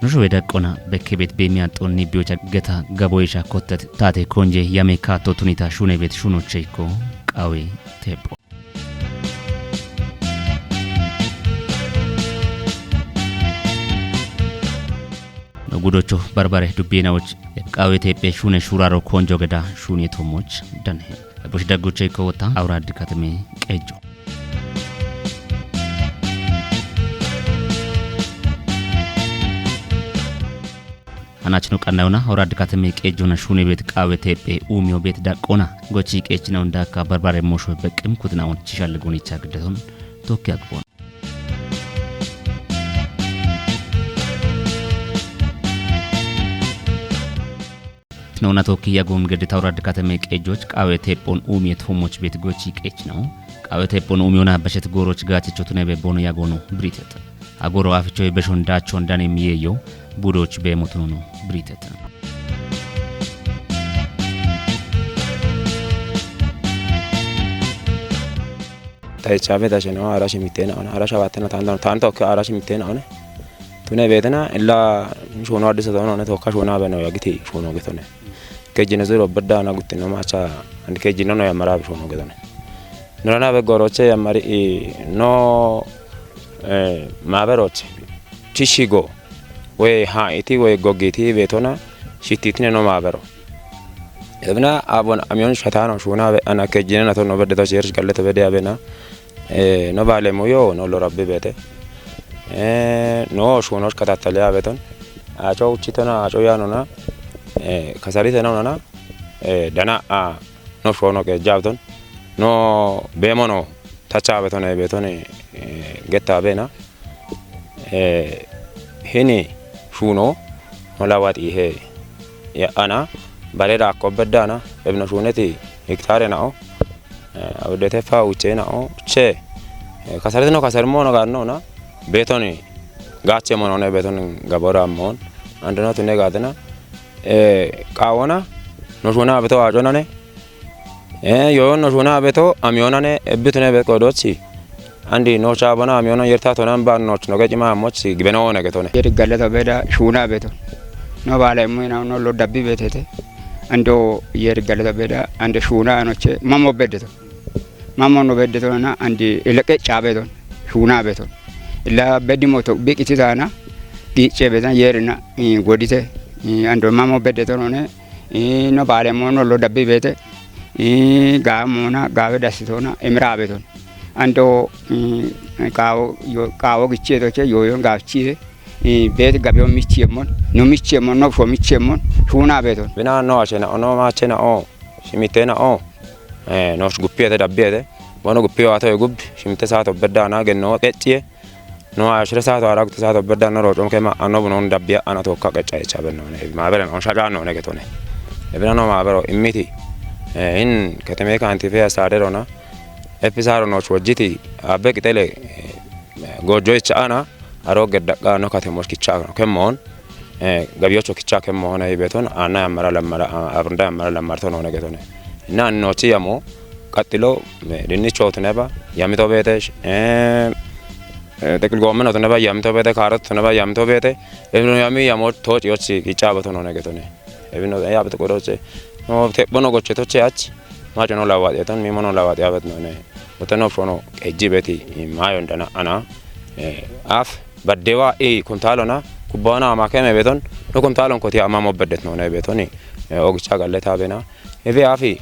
Nushu edaqona bekkebet bemiyaxon nibiyocha geta gaboyisha kottet taate konje yameka totunita shunebet shunocheiko qawe tepo ጉዶቹ በርበሬ ዱቤናዎች የቃው ኢትዮጵያ ሹነ ሹራሮ ኮንጆ ገዳ ሹኔ ቶሞች ደንሄ በሽ ደጉቼ ከወጣ አውራድ ከተሜ ቀጆ አናችኑ ቀናውና አውራድ ከተሜ ቀጆና ሹኔ ቤት ቃው ኢትዮጵያ ኡሚዮ ቤት ዳቆና ጎቺ ቀጭናው እንዳካ በርበሬ ሞሾ በቅም ኩትናውን ይሻልጉን ይቻግደቱን ቶኪያቅቦ ነውና ቶኪያ ጎም ገድታ አውራድ ከተሜ ቀጆች ቃው ኢትዮጵያን ኡሚዮ ቶሞች ቤት ጎቺ ቀጭ ነው ቃው ኢትዮጵያን ኡሚዮና በሸት ጎሮች ጋትቾቱ ነው በቦኑ ያጎኑ ብሪተት አጎሮ አፍቾ በሾንዳቸው እንዳን የሚየየው ቡዶች በሞቱ ነው ብሪተት ታይቻቤ ታሸነው አራሽ ሚቴና አራሽ አባተና ታንቶ አራሽ ሚቴና ሆነ ቱነ ቤተና ኢላ ሾኖ አዲስ ተሆነ ነው ተወካሽ ሆና በነው ያግቲ ሾኖ ገተነ ከጅነ ዘሮ በዳና ጉትነ ማቻ አንድ ከጅነ ነው ያመራብ ሾኖ ገተነ ነራና በጎሮቼ ያማሪ ኖ ማበሮች ቺሺጎ ወይ ሃይቲ ወይ ጎጌቲ ቤቶና ሽቲትነ ነው ማበሮ እብና አቦን አሚዮን ሸታኖ ሾና አና ከጅነ ነው ነው በደታ ቸርሽ ገለተ በዲያበና ነው ባለሙዮ ነው ለራብ ቤተ ኖ ሾኖች ከታተለ ያበቶን አጫው ቺተና አጫው ያኖና ከሳሪተ ነውና ደና ኖ ሾኖ ከጃብቶን ኖ በሞኖ ታቻበቶን ቤቶን ገታበና ሄኒ ሹኖ ሞላዋጥ ይሄ ያአና ባሌዳ ቆበዳና እብነ ሹነቲ ሄክታር ነው አውደተፋ ውጪና ቼ ከሳሪተ ነው ከሰርሞ ነው ጋር ነውና ቤቶን ጋቼ ሞኖ ነው ቤቶን ጋቦራ ሞን አንደና ተነ ጋደና ቃወና ኖሾና በቶ አጆናኔ ዮን ኖሾና በቶ አሚዮናኔ እብትነ በቆዶቺ አንዲ ኖቻ ቦና አሚዮና የርታ ቶናን ባኖች ነው ገጭማ ሞች ግበነው ነገቶነ የርጋለተ በዳ ሹና ቤቶ ነው ባለሙ ነው ሎ ዳቢ ቤቴቴ አንዶ የርጋለተ በዳ አንደ ሹና ኖቼ ማሞ በደቶ ማሞ ነው በደቶና አንዲ ለቀጫ ቤቶ ሹና ቤቶ ላ በዲሞቶ ቢቂቲታና ዲጬ ቤታ የርና ጎዲቴ አንዶ ማሞ በደቶ ነው ነው ባለሙ ነው ሎ ዳቢ ቤቴ ጋሞና ጋበ ዳስቶና እምራ ቤቶን አንዶ ቃው ግቼቶቼ ዮዮን ጋብቺ ቤት ጋቢዮ ሚቺየሞን ነው ሚቺየሞን ነው ፎ ሚቺየሞን ሹና ቤቶን ብና ነው አቸና ኦ ማቸና ኦ ሽሚቴና ኦ ኖሽ ጉፒያተ ዳቢያተ ወኖ ጉፒዮ አቶ ጉብ ሽሚተ ሳቶ በዳና ገኖ ቀጭየ ነው አሽረ ሳቶ አራቁት ሳቶ በዳና ሮጮም ከማ አኖ ብኖን ዳቢያ አናቶ ካቀጫ ይቻበል ነው ማበረ ነው ሻዳ ነው ነገቶነ ብና ነው ማበሮ ኢሚቲ in Katemee kantife asaderona episaronoch wajiti abekitele gojoy chaana arogeddaqa no katemoch kicha kemon gabiocho kicha kemon ay beton ana yamara lamara abrunda yamara lamarto no negetone na nochi yamo qatilo dinnichot neba yamito betesh tekil gomen no neba yamito bete karot neba yamito bete ebno yami yamo toch yochi kicha beton no negetone ebno yabto koroche no te bono gochetoche ach majono lawadeton mimono lawade abat no ne otano fono ejibeti mayo ndana ana af badewa kuntalona kubana makeme beton no kuntalon koti amamo bedet no ne betoni ogcha galeta bena eve afi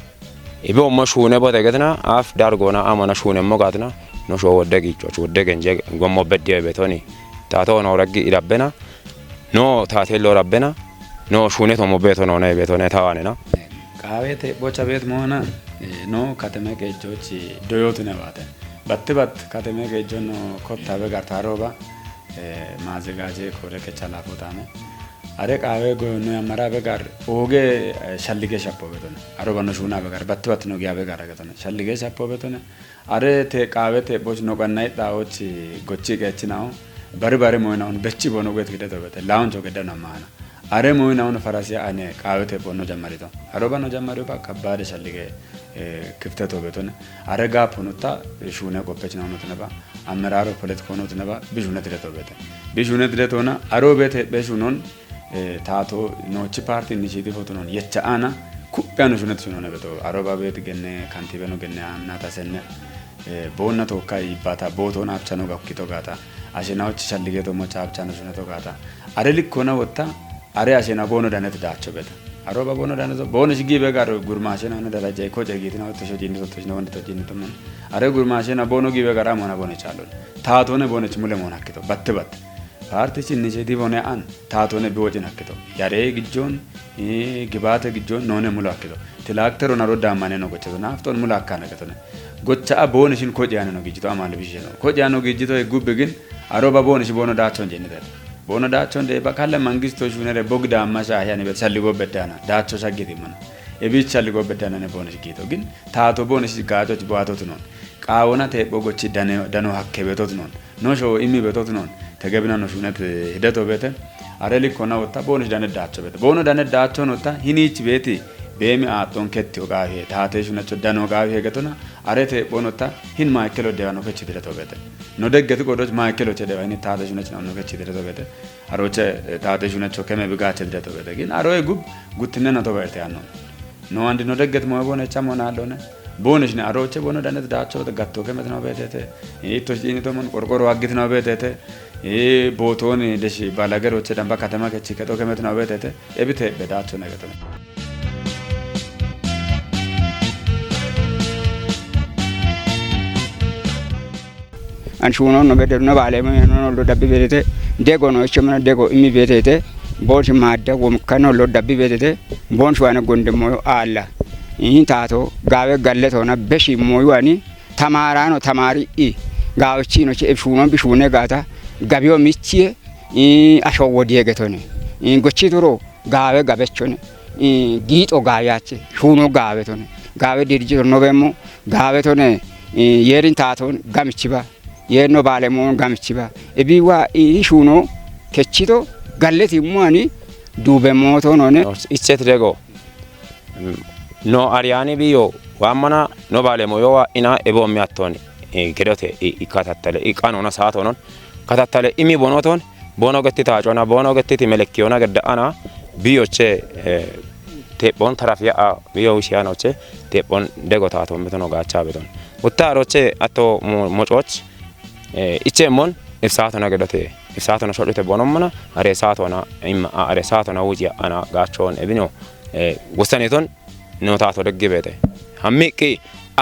ebe o mashune bote getna af dargona amana shune mogatna no sho wodegi choch wodegenje gommo bedde betoni tato no ragi irabena no tatelo rabbena no shune to mo beto no ne betone tawanena Kawete bocha bet moana no Katemee Qeejjooch doyotu nebate battibat Katemee Qeejjoo no kotta be gartaroba mazegaje kore ke chala potane are kawe go no amara be gar oge shallige shappo betone aroba no shuna be gar battibat no giya be gar gatone shallige shappo betone are te kawete boch no kannai daochi gochi gechinao bari bari moina on bechi bono get gede to bete launch ogeda na mana are mo ina ona farasia ane qaawete bonno jammarito aroba no jammariyo ba kabbaade shallige ክፍተቶ በቶነ አረጋ ፖኑታ ሹነ ቆፈች ነው ነው ተነባ አመራሮ ፖለቲኮ ነው ተነባ ቢሹነ ተደተበተ ቢሹነ ተደተውና አሮቤት በሹኖን ታቶ ኖች ፓርቲ ኢኒሺቲቭ ሆቶኖን የቻአና ኩባኑ ሹነ ተሹነ ነበቶ አሮባ ቤት ገነ ካንቲበ ነው ገነ አምናታ ሰነ ቦነ ተወካይ ይባታ ቦቶን አብቻ ነው ጋኩቶ ጋታ አሸናዎች ሸልጌቶ ሞቻ አብቻ ነው ሹነ ተጋታ አረልክ ሆነ ወጣ አረ አሸና ቦኖ ዳነት ዳቸበተ አሮባ ቦኖ ዳነዞ ቦኖ ሲጊ በጋር ጉርማሽና ነው ደረጃ እኮ ጀጊትና ወጥተሽ ዲንቶች ነው ወንድ ተጂንቶ ምን አረ ጉርማሽና ቦኖ ጊ በጋራ ማና ቦኖ ቻሎን ታቶነ ቦኖች ሙለ ሞና አክቶ በትበት ፓርቲሽ ኢኒሺቲቭ ሆነ አን ታቶነ ቢወጭን አክቶ ያሬ ግጆን ግባተ ግጆን ኖነ ሙሉ አክቶ ትላክተር ሆነ ሮዳ ማነ ነው ጎቸና አፍቶን ሙሉ አካነ ከተነ ጎቻ ቦኖሽን ኮጂያነ ነው ግጅቶ አማለ ቢሽ ነው ኮጂያነ ነው ግጅቶ ጉብ ግን አሮባ ቦኖሽ ቦኖ ዳቾን ጀነተ ቦኖ ዳቾን ደ በካለ መንግስቶች ሆነ ቦግዳ አማሻ ያኔ በሰልጎ በዳና ዳቾ ሰግት ይመና እቢች ሰልጎ በዳና ነው ቦኖሽ ጌቶ ግን ታቶ ቦኖሽ ጋጆች ቦአቶት ነው ቃወና ተቦጎች ደኖ ሀከ ቤቶት ነው ኖሾ ኢሚ ቤቶት ነው ተገብና ነው ሹነት ሂደቶ ቤተ አረሊ ኮና ወጣ ቦኖሽ ዳነዳቾ ቤተ ቦኖ ዳነዳቾ ነው ታ ሂኒች ቤቲ ቤሚ አጦን ከትዮ ጋሄ ታቴሽ ነጭ ደኖ ጋሄ ገቶና አረቴ ቦኖታ ሂን ማይከሎ ደያኖ ከች ሂደቶ ቤተ ነው ደገት ጎዶች ማይከሎ ተደባይኒ ታቴሽ ነጭ ነው ከች ሂደቶ ቤተ አሮቼ ታቴሽ ነጭ ከመ ብጋች ሂደቶ ቤተ ግን አሮይ ጉብ ጉትነና ተባይተ ያኖ ነው አንድ ነው ደገት ሞቦነ ቻሞና አለውነ ቦነሽ ነው አሮቼ ቦኖ ዳነት ዳቾ ተጋቶ ከመት ነው ቤተተ ኢቶሽ ዲኒቶ ምን ቆርቆሮ አግት ነው ቤተተ ቦቶን ደሽ ባላገሮቼ ደንባ ከተማ ከች ከቶ ከመት ነው ቤተተ እብተ በዳቾ ነገተ አንሹኖ ነው በደር ነው ባለ ነው ሎ ዳቢ ቤቴ ደጎ ነው እቺ ምን ደጎ ኢሚ ቤቴ ቦንሽ ማደ ወምከኖ ሎ ዳቢ ቤቴ ቦንሽ ዋነ ጎንደሞ አላ ይህን ታቶ ጋበ ገለት ሆነ በሺ ሞዩዋኒ ተማራ ነው ተማሪ ጋውቺ ነው እፍሹኖ ቢሹነ ጋታ ጋቢዮ ሚቺ አሾወዲ የገቶነ ጎቺ ድሮ ጋበ ጋበቾነ ጊጦ ጋያቺ ሹኖ ጋበቶነ ጋበ ዲርጂ ነው በሞ ጋበቶነ የሪን ታቶን ጋምቺባ የኖ ባለሞን ጋምቺባ እቢዋ ኢሹኖ ከቺቶ ጋለት ይሙአኒ ዱበ ሞቶ ነነ ኢቸት ደጎ ኖ አሪያኒ ቢዮ ዋማና ኖ ባለሞ ዮዋ ኢና ኤቦ ሚያቶን ገዶቴ ኢካታተለ ኢቃኖና ሰዓት ሆኖን ካታተለ ኢሚ ቦኖቶን ቦኖ ገቲ ታጮና ቦኖ ገቲ መለኪዮና ገዳአና ቢዮቼ ቴቦን ተራፊያ ቢዮ ሲያኖቼ ቴቦን ደጎ ታቶን በተኖ ጋቻ በቶን ወታሮቼ አቶ ሞጮች ኢቼሞን ኢፍሳቶና ገዶቴ ኢፍሳቶና ሾሎቴ ቦኖምና አሬ ሳቶና ኢማ አሬ ሳቶና ውጂ አና ጋቾን እቢኖ ወሰኔቶን ኖታቶ ደግቤቴ ሀሚቂ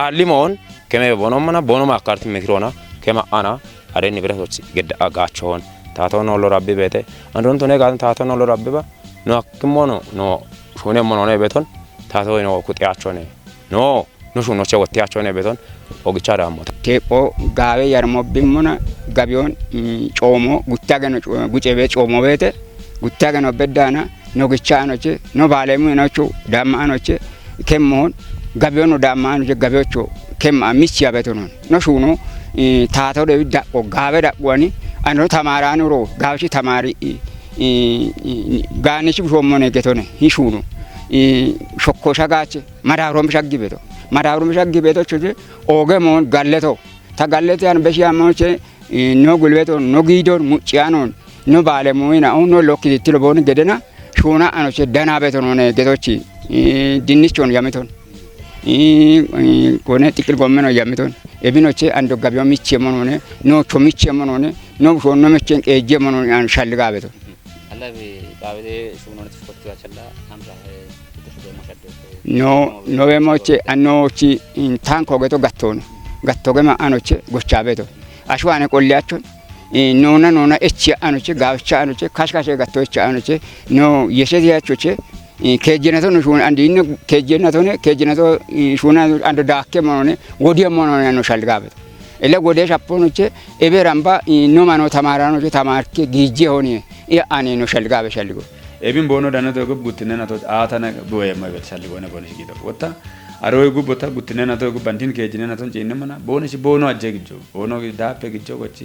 አሊሞን ከመ ቦኖምና ቦኖማ አካርት ሜክሮና ከማ አና አሬ ንብረቶች ገዳ ጋቾን ታቶና ሎ ራቢ ቤቴ አንዶን ቶኔ ጋን ታቶና ሎ ራቢባ ኖ አክሞኖ ኖ ሾኔ ሞኖኔ ቤቶን ታቶ ነው ኩጤያቾኔ ኖ ኑሹ ኖቼ ወጥያቾኔ ቤቶን ኦግቻ ዳሞት ቴፖ ጋቤ ያርሞ ቢሙና ጋቢዮን ጮሞ ጉታገነ ጉጬቤ ጮሞ ቤቴ ጉታገነ በዳና ኖግቻ አኖቼ ኖ ባለሙ ናቾ ዳማ አኖቼ ከመሆን ጋቢዮን ዳማ አኖቼ ጋቢዮቾ ከማ ሚች ያበቶ ነው ኖሹኖ ታታው ደብ ዳቆ ጋቤ ዳቆኒ አንዶ ተማራ ኑሮ ጋብቺ ተማሪ ጋኒሽ ሾሞኔ ገቶነ ይሹኑ ሾኮሻ ጋች ማዳሮም ሻግቤቶ ማዳሩም ሻግቤቶች ኦገሞን ጋለቶ ታጋለቲያን በሺያሞች ኖ ጉልበቶ ኖ ጊዶን ሙጪያኖን ኖ ባለሙይና ኖ ሎኪቲሎ ቦን ገደና ሹና አኖች ደና ቤቶ ነው ገቶች ድንቾን ያመቶን ኮነ ጥቅል ጎመኖ ያመቶን እቢኖቼ አንዶ ጋቢዮ ሚቼ ሞኖነ ኖ ቾሚቼ ሞኖነ ኖ ሾኖ መቼን ቀጄ ሞኖነ አን ሻልጋ ቤቶ አላቢ ባቤ ሹኖነ ተስቆጥያቸላ አምራ no vemoche anochi tanko geto gattono gattogema anoche gochabeto ashwane qolliachon nona echi anoche gawcha anoche kashkashe gattoche anoche no yeshediachoche kejenato no shun andine kejenato shuna ando dakke monone wodiye monone no shalgabeto ele gode shaponoche eberamba no mano tamaranoche tamarke gije honi e ane no shalgabe shalgo ኤቢን ቦኖ ዳነቶ ጉብ ጉትነናቶ አታና ቦየ ማይበት ሻሊ ቦነ ቦነሽ ጊዶ ወጣ አሮይ ጉብ ወጣ ጉትነናቶ ጉብ አንቲን ከጅነናቶን ጨነመና ቦነሽ ቦኖ አጀግጆ ቦኖ ዳፔ ግጆ ወጪ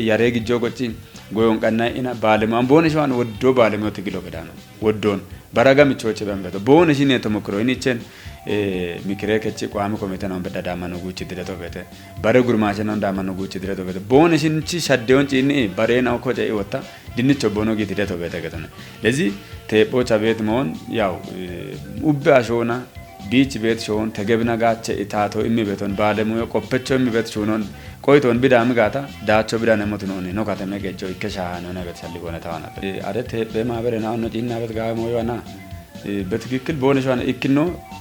yaree gijjoo gochi goyoon qannaa ina baalemaan boona ishee waan waddoo baalemooti giloo gadaana waddoon baraga michooche bambeto boona ishee neeto mukiroo inni icheen mikiree kechi qaama komiteen on bedda daamanu guuchi direto bete bare gurmaashin on daamanu guuchi direto bete boona ishee chi shaddeon ciinni baree na ko jee wata dinnicho bono gi direto bete gatane lezi teepho chabeet moon yaw ubbe ashoona biich beet shoon tegebna gaache itaato immi beton baalemu qoppecho immi beet shoonon qoyton bidaami gaata daacho bidane motunooni no Katemee Qeejjoo ikke shaano na bet salli gona tawana ade teephe maabere na onno ciinna bet gaamo yoona በትክክል ቦነሽ ዋና ኢክኖ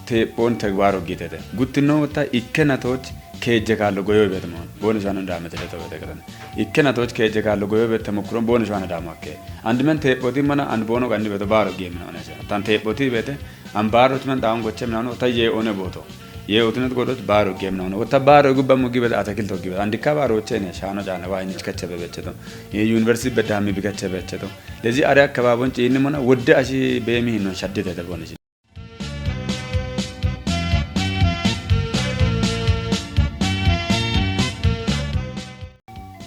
ቴፖን ተግባሮ ጌተተ ጉትኖ ወታ ኢከናቶች ከጀ ካለ ጎዮ ቤት ነው ቦነሽ ዋና እንዳመተ ለተበተከተነ ኢከናቶች ከጀ ካለ ጎዮ ቤት ተመክሮ ቦነሽ ዋና ዳማከ አንድ መን ቴፖቲ መና አንድ ቦኖ ጋኒ ቤት ባሮ ጌም ነው ነሰ ታን ቴፖቲ ቤት አምባሮች መን ዳውን ጎቸ ምናምን ወታ የኦነ ቦቶ የኡትነት ጎዶት ባሮ ጌም ነው ወታ ባሮ ጉበሙ ጊቤት አተክልቶ ጊቤት አንድ ካባሮች ነ ሻኖ ጃነ ዋይንች ከቸበ በቸቶ የዩኒቨርሲቲ በዳሚ ቢከቸበ በቸቶ ለዚህ አሪያ አካባቢውን ጪን ሆነ ወደ አሺ በሚህ ነው ሸደተ ተቦነሽ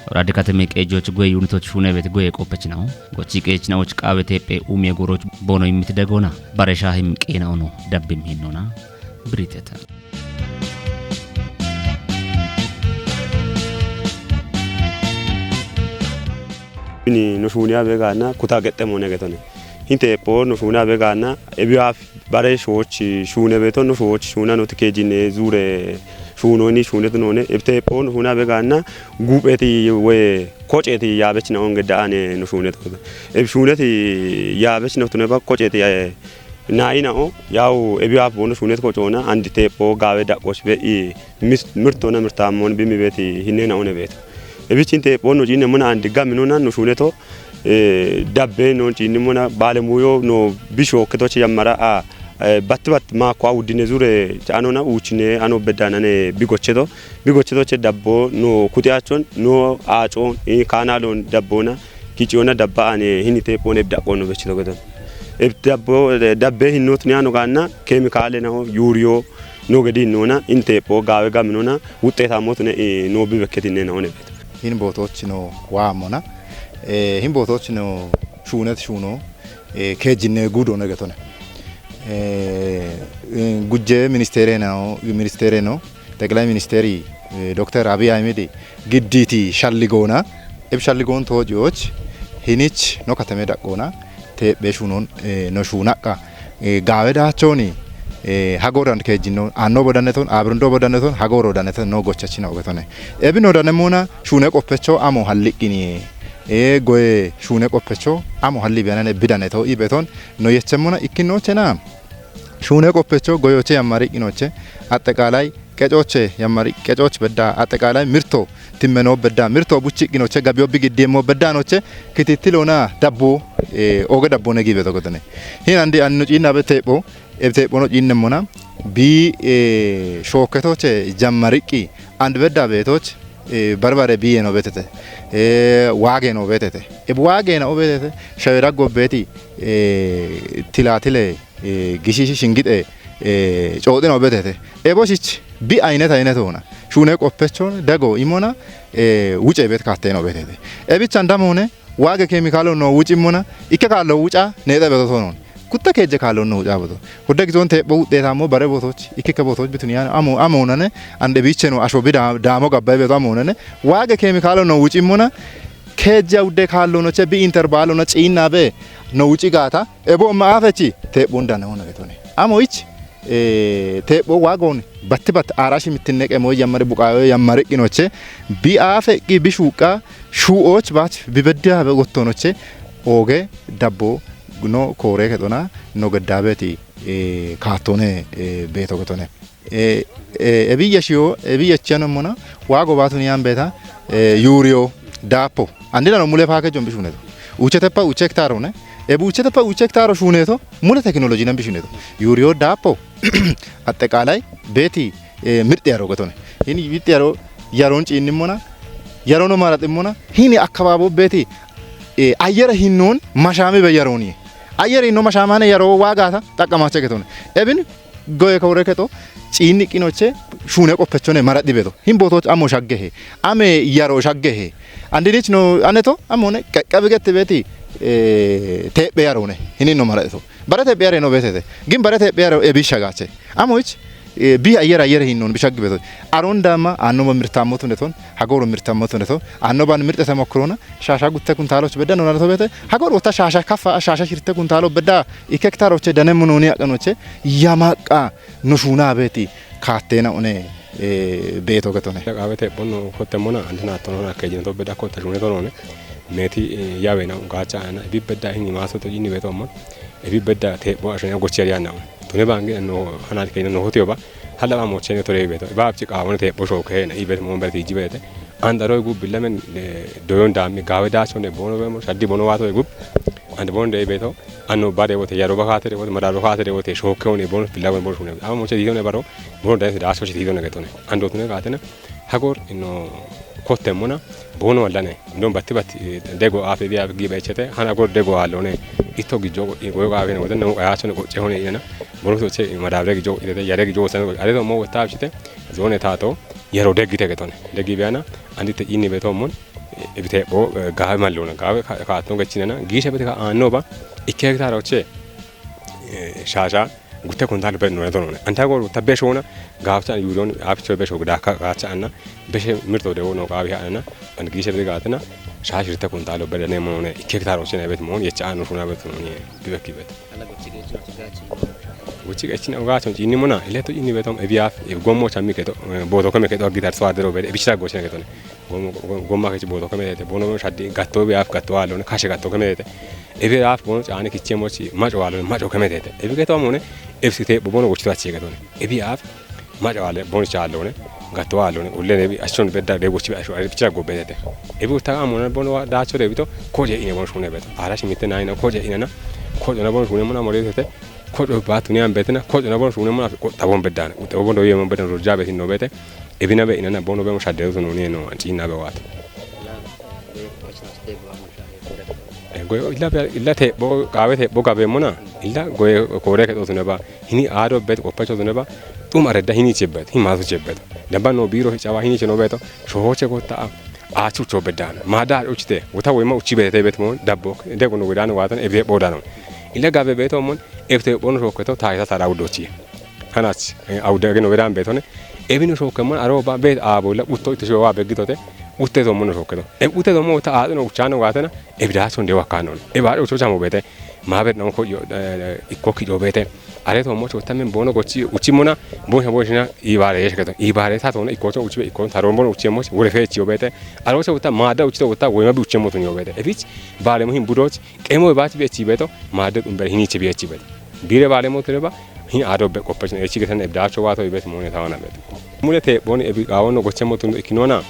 Awuraaddi Katemee Qeejjooch goy ዩኒቶች ሹነ ቤት ጎይ ቆፐች ነው ጎቺ ቄች ነው ቃቤ ቴጴ ኡሜ ጎሮች ቦኖ የምትደጎና ባረሻህም ቄናው ነው ደብም ሄኖና ብሪተታ ni no shunia vegana kuta gette mo negetone hinte po no shunia vegana ebiaf bare shoch shune beto no shoch shuna no tikejine zure shuno ni shune to none ebte po no shunia vegana gubeti we kocheti yabech na onge daane no shune to eb shuneti yabech no to ne ba kocheti naina o yaw ebiaf bo no shune ko chona andi te po gawe da kosh be mirto na mirtamon bimi beti hinne na one beto ebichinte bono jine mona andiga minona no shuneto dabbe no jine mona balemuyo no bisho ketochi yamara a batbat ma kwa udine zure anona uchine ano bedanane bigocheto che dabbo no kutiachon no achon kanalon dabbona kichiona dabba ane hinite pone dabbo no bechito godo dabbo dabbe hinotni ano ganna chemicale na yurio no gedi nona inte po gawe gaminona uteta motne no bibeketine na one hin botoch no waamona hin botoch no shunet shuno kejine gudo negatone gujje ministere no teglay ministeri Dr. Abiy Ahmed gidditi shalligona eb shalligon tojoch hinich no Katemee daqona tebe shunon no shunaka gawe dachoni hagoran kejino anno bodaneton abrundo bodaneton hagoro daneton no gochachina ogetone ebino danemona shune qoppecho amo halliqini goye shune qoppecho amo halli bianane bidaneto ibeton no yechemona ikkinochena shune qoppecho goyoche yamari inoche አጠቃላይ ቀጮች ያማሪ ቀጮች በዳ አጠቃላይ ምርቶ ትመኖ በዳ ምርቶ ቡቺ ቂኖቼ ጋቢዮ ቢግዲሞ በዳኖቼ ክትትሎና ዳቦ ኦገ ዳቦ ነጊ በተቆተነ ይሄን አንዲ አንጪና በቴቦ ኤብቴቦ ነው ጪነሞና ቢ ሾከቶቼ ጀማሪቂ አንድ በዳ ቤቶች በርበሬ ቢዬ ነው በተተ ዋጌ ነው በተተ ዋጌ ነው በተተ ሸራ ጎቤቲ ቲላቲለ ግሺሽ ሽንግጤ ጮጥ ነው በተተ ኤቦሲች ቢ አይነት ሆና ሹኔ ቆፈቾን ደጎ ኢሞና ውጪ ቤት ካቴ ነው በተተ ኤቢቻ እንዳመሆነ ዋገ ኬሚካሎ ነው ውጪ ኢሞና ኢከካሎ ውጫ ነጠ በተቶ ነው ኩታ ከጀ ካሎ ነው ውጫ በቶ ወደ ግዞን ተቦ ውጤታሞ በረ ቦቶች ኢከከ ቦቶች ብቱኒያ አሞነነ አንደ ቢቸ ነው አሾ ቢዳ ዳሞ ጋባይ ቤቷ አሞነነ ዋገ ኬሚካሎ ነው ውጪ ኢሞና ከጀ ውደ ካሎ ነው ቸ ቢ ኢንተርቫሎ ነው ጪና በ ነው ውጪ ጋታ ኤቦ ማአፈቺ ተቦ እንዳነ ሆነ ገቶኔ አሞይች ተቦ ዋጎን በትበት አራሽ ምትነቀ ሞ ያመረ ቡቃዮ ያመረ ቂኖቼ ቢአፈ ቂ ቢሹቃ ሹኦች ባች ቢበዳ በጎቶኖቼ ኦጌ ዳቦ no kore ketona no gadabeti kartone beto ketone ebiyachano mona wago batuni ambeta yurio dapo andila no mule package bishuneto uchetepa uchektaro ne uchetepa uchektaro shuneto mule technology nan bishuneto yurio dapo አጠቃላይ ቤቲ ምርጥ ያሮ ketone hini ምርጥ ያሮ yaron ጪን mona yarono marat mona hini akababo beti አየረ ሂኖን ማሻሜ በየሮኒ አየረ ሂኖ ማሻማነ ያሮ ዋጋታ ተቀማቸ ከተነ ኤብን goye kore keto ciinni qinoche shune qoppechone maradhi beto himboto amo shaggehe ame yaro shaggehe andinich no aneto amone qaqqabigette beti teɓɓe yarone hinino maradho bare teɓɓe yare no betete gim bare teɓɓe yare e bishagache amoich bi ayera ayera hinnon bishagge beto arondama anno mirtamoto neton hagoro mirtamoto neto anno ban mirte temokrona shasha gutte kuntaloch bedda no nato bete hagoro uta shasha kaffa shasha shirte kuntalo bedda ikektaroche danemunoni aqanoche yamaqa no shuna beti katena one beto ketone avete bonno kotemona andina tonona kejin to bedda ko tajune tonone meti yawe na gacha na bi bedda hini maso to yini beto mon e bi bedda te bo ashana gocheri yana tune bangi no hanal kayna no hotiyo ba hala ma mochene to rebeto ba apchi ka wonte bo shoke na ibet mon berti jibete andaro gu billamen doyon dami gawe da chone bono be mo shaddi bono wato gu and bon de beto anno bade wote yaro ba khatere wote madaro khatere wote shoke oni bono billamen bo shune ama moche didone baro bono da se da shoche didone getone ando tune gatene hagor ino kotemona bono wallane ndon batti dego afi biya gibe chete hana gor dego alone ito gijo go ga bene wodan no ya chone go che hone ina bono to che madare gijo ide yare gijo san ale to mo wata chite zone tato yaro degite getone degi biana andite inni beto mon ebite bo ga mallona ga ka to gachinana gishe bete ka anno ba ikkekta roche shasha gutte kontal be no to non anta go tabbe shona gaafta yuron afcho be shogda ka gacha anna beshe mirto de wono ga bi ana and gishe be gatna shashirta kontal be ne mon ikkekta roche ne bet mon yecha anu shona bet non bibe kibet wuci gachin gacha inni mona ileto inni betom ebiaf gommo chammi keto bodo kame keto gitar so adero be bishra gochne ketone gomma ke bodo kame te bono shaddi gatto be af gatto alone kashe gatto kame te ebe af bono chane kichemochi majo alone majo kame te ebe keto mone efsite bono gochto achi ketone ebe af majo ale bono cha alone gatto alone ulle ne bi ashon bedda de gochi asho bishra go be te ebe uta mona bono da cho de bito koje ine bono shune beto arashi mitte naina koje ina na koje na bono shune mona more te kodo batuni ambetena kodo na bono shune mona ko tabon beddana to bono yemo beddan rojabe hinno bete ebina be ina na bono be mo shadde to no ne no antina be wata goy illa te bo gawe te bo gabe mona illa goy kore ke to ne ba hini ado bet ko pacho ne ba tum areda hini chebet hi mazu chebet damba no biro chawa hini cheno beto shohoche ko ta a chucho bedana mada uchite uta wema uchi bete bet mon dabbo de ko no wedano watan ebe bodano illa gabe beto mon efte bono roketo taita tara udochi hanach aude no wedan betone ebino shokemon aro ba bet abola utto ite showa begitote utte to mono shoketo utte to mo ta adno uchano gatana ebida sonde wakanon e ba ucho chamo bete maber no ko ikkoki do bete are to mo chotamen bono gochi uchimona bono boshina ibare yeshketo ibare ta to no ikkocho uchibe ikkon taron bono uchemo wore fechi obete aro so uta mada uchito uta wema bi uchemo to nyobete ebich bare mo him budoch emo bachi be chibeto mada umber hini chibe chibeto bire bare mo treba hin ado be kopachne echi getan ebda cho wato ibet mo ne tawana beto mulete bono ebi awono gochemo to ikinona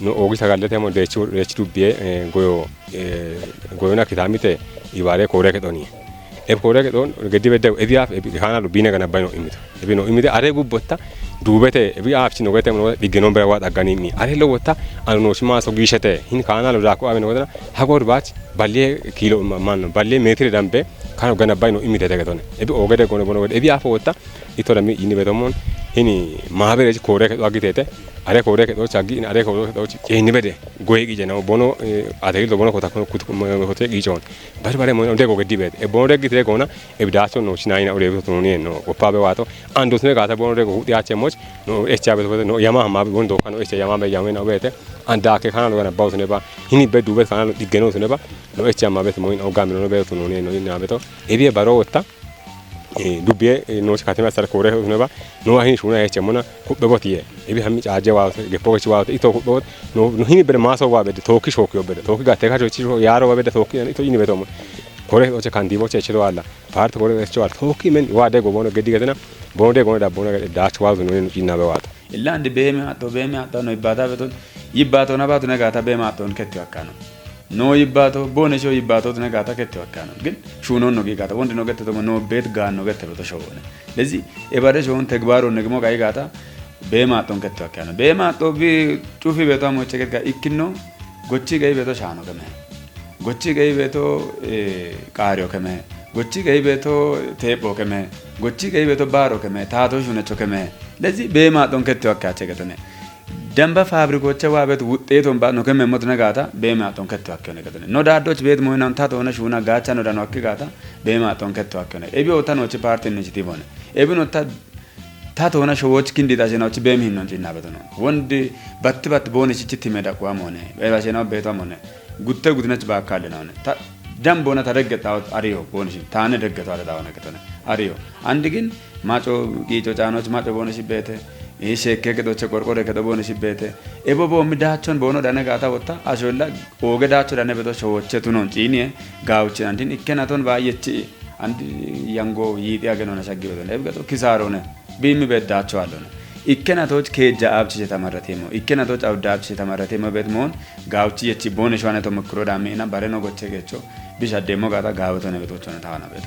no ogi sagallete mo de chu bie goyo na kitamite ibare kore ke doni e kore ke don gedi bedde ebi af ebi kana lo bine kana bayno imito ebi no imite are gubbotta dubete ebi af chi no gete mo digeno be wa dagani mi are lo wotta anu shima so gishete hin kana lo dako aveno godana hagor bach balle kilo man balle metri dambe kana gana bayno imite de gedone ebi ogede gono bono ebi af wotta itora mi ini bedomon hini mahabere kore ke agitete are kore ke do chagi are kore ke do cheni bede goye gi jena bono adegi do bono kota ko hote gi jon bare mo de go gedi bede e bono de gite ko na e bidacho no china ina ore to no no opabe wato ando sne gata bono de go ya chemoch no echabe to no yama ma bono do kano echa yama be yama na bete anda ke kana no na bawo ne ba hini be dube kana no digeno ne ba no echa ma be mo ina ogame no be to no no ina beto e bi baro wota dubbe no Katemee sar kore ne ba no hin shuna echa mona kubbe botiye ebi hammi aje wa ge pochi wa ito kubbe no hini ber maso wa be to Kishooch yo be to ga te ga chi yaro wa be to ito ini be to kore o che kandi bo che chiro alla part kore che wa to ki men wa de go bono gedi gedena bono de go da bono da chwa no ni ina be wa illa ande be me ato no ibada be to yibato na ba to ne ga ta be ma to ketti akano no yibato bone show yibato ne gata kette wakano ግን ሹኖን ነው ገታ ወንድ ነው ገተ ነው ቤት ጋር ነው ገተ ነው ሾው ነው ለዚህ ኤባደ ሾውን ተግባሩ ነግሞ ጋይ ጋታ በማጦን ከተ wakano በማጦ ቢ ጩፊ ቤቷ ሞቼ ገጋ ኢክኖ ጎቺ ጋይ ቤቶ ሻኖ ከመ ጎቺ ጋይ ቤቶ ቃሪዮ ከመ ጎቺ ጋይ ቤቶ ቴፖ ከመ gochi kay beto baro kame tato shune chokame lezi be ma don ketto akkache gatone damba fabrikoche wa bet wuጤቱን ba no kame mot nagata be ma don ketto akkone gatone no daddoch bet moynan tato na shuna gacha no dano akkigata be ma don ketto akkone ebi otanochi party initiative one ebi no tato na showoch kindi da jena be mi non jinna betono wondi bat boni chichiti meda kwa mone be ba jena beto mone gutte gudnach ba kalle na ne ደምቦና ተደገጣው አሪዮ ቦንሽ ታነ ደገጣው አለዳው ነገተነ አሪዮ አንድ ግን ማጮ ጌጮ ጫኖች ማጮ ቦንሽ ቤተ ይሄ ከገዶቸ ቆርቆረ ከደቦንሽ ቤተ ኤቦቦ ምዳቸውን ቦኖ ዳነጋታ ወጣ አሾላ ኦገዳቸው ዳነ ቤቶ ሾወቸቱ ነው ጪኒ ጋውች አንዲን ኢከናቶን ባየች አንድ ያንጎ ይጥ ያገነው ነሳግበቶ ለብገቶ ኪሳሮነ ቢሚ በዳቸው አለነ ኢከናቶች ከጃ አብች የተመረተሞ ኢከናቶች አውዳብች የተመረተሞ ቤት መሆን ጋውች የቺ ቦንሽ ዋነቶ መክሮ ዳሜና ባረኖ ጎቸ ገቾ ቢሻ ደሞ ጋታ ጋውቶ ነው ቤቶች ነው ታና ቤቶ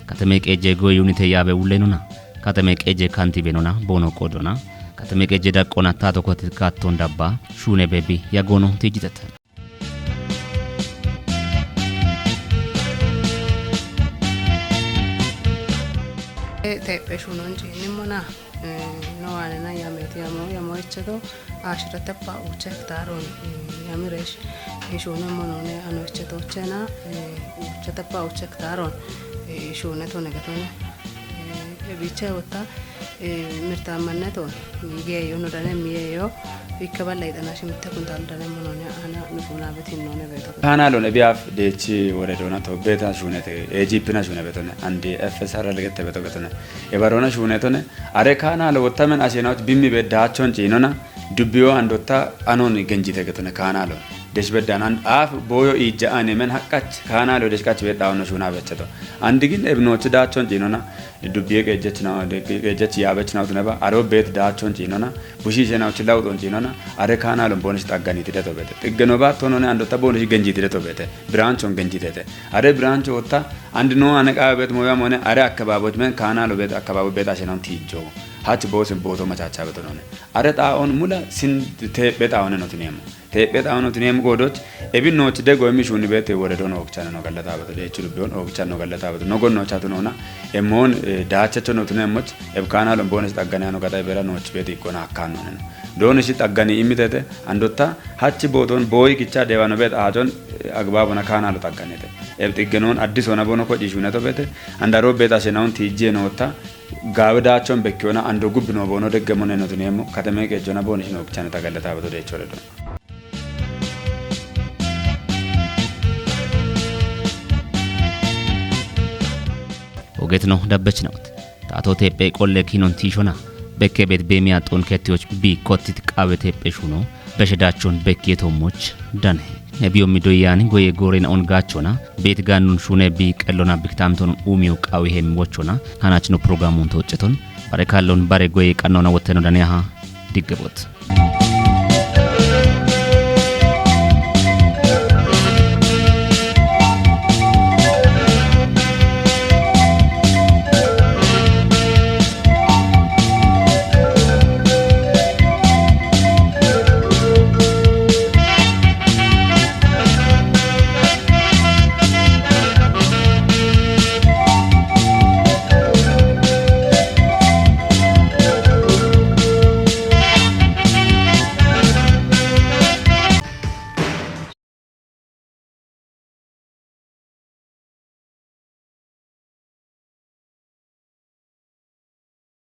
Katemee Qeejjooch yuunite yaabe ulleenuna Katemee Qeejjooch kantiibeenuna bono qoodona Katemee Qeejjooch daqqoona taatoo kooti kaattoon dabbaa shuune beebi yagono tijjitata tepe shunon jini mona no alena yameti yamo ichedo ashirate pa uche taron yamiresh shune monone ano ichedo chena uchete pa uche taron shune to negatone biche wata mirta manneto migeyo no dane miyeyo ikaballa idana shimte kuntal dane monone ana nufuna betin none beto kanalo ne biaf dechi woredona to beta shunete ejipna shune betone andi fsr legete beto betone e barona shunetone are kanalo wotamen asenawt bimmi bedachon cinona dubbiyo andotta anon genjite getone kanalo ደሽበዳናን አፍ ቦዮ ኢጃአኔ መን ሐቃች ካናሎ ደሽካች በዳውና ሹና በቸቶ አንድ ግን እብኖች ዳቾን ጂኖና ዱቢየ ገጀች ነው ገጀች ያበች ነው ተነባ አሮ ቤት ዳቾን ጂኖና ቡሺ ጀናዎች ላውጦን ጂኖና አረ ካናሎን ቦንሽ ታጋኒ ትደቶ በተ ጥገኖ ባት ሆኖና አንዶ ተቦንሽ ገንጂ ትደቶ በተ ብራንቾን ገንጂ ተተ አረ ብራንቾ ወጣ አንድ ነው አነቃ ቤት ሞያም ሆነ አረ አከባቦች መን ካናሎ ቤት አከባቦ ቤት አሸናን ቲጆ ሀች ቦስን ቦቶ መቻቻ በተኖነ አረ ጣውን ሙላ ሲን ተበጣውን ነው ትኔም ተበጣውን ነው ትኔም ጎዶች ኤቢኖች ደጎ የሚሹን ቤት ወረዶ ነው ኦክቻና ነው ገለታ በተ ለችሉ ቢሆን ኦክቻና ነው ገለታ በተ ነው ጎኖ ቻቱ ነውና ኤሞን ዳቸቾ ነው ትኔሞች ኤብካናሎም ቦነስ ጠገና ነው ገጣይ በራ ነው ቤት ይቆና አካን ነው ዶንሽ ጠገኒ ኢሚተተ አንዶታ ሀች ቦቶን ቦይ ግቻ ደባ ነው ቤት አጆን አግባቡና ካናሎ ጠገነተ ኤብጥገኖን አዲስ ሆነ ቦኖ ኮ ዲሹ ነቶ ቤት አንዳሮ ቤት አሸናውን ቲጄ ነውታ ጋብዳቸውን በኪዮና አንዶ ጉብ ነው ቦኖ ደገሞነ ነው ትኔሞ ከተሜ ገጆና ቦንሽ ነው ብቻ ነው ተገለታ በተ ለችሉ ogetno dabbechnawt tato tepe qolle kinon tishona bekke bet bemiya ton kettiyoch bi kottit qawe tepe shuno beshedachon bekke tomoch dane ebiyo midoyani goye gorena on gachona bet ganun shune bi qellona biktamton umiyo qawe hem wochona hanachno programun tocheton bare kallon bare goye qannona wotteno dane ha diggebot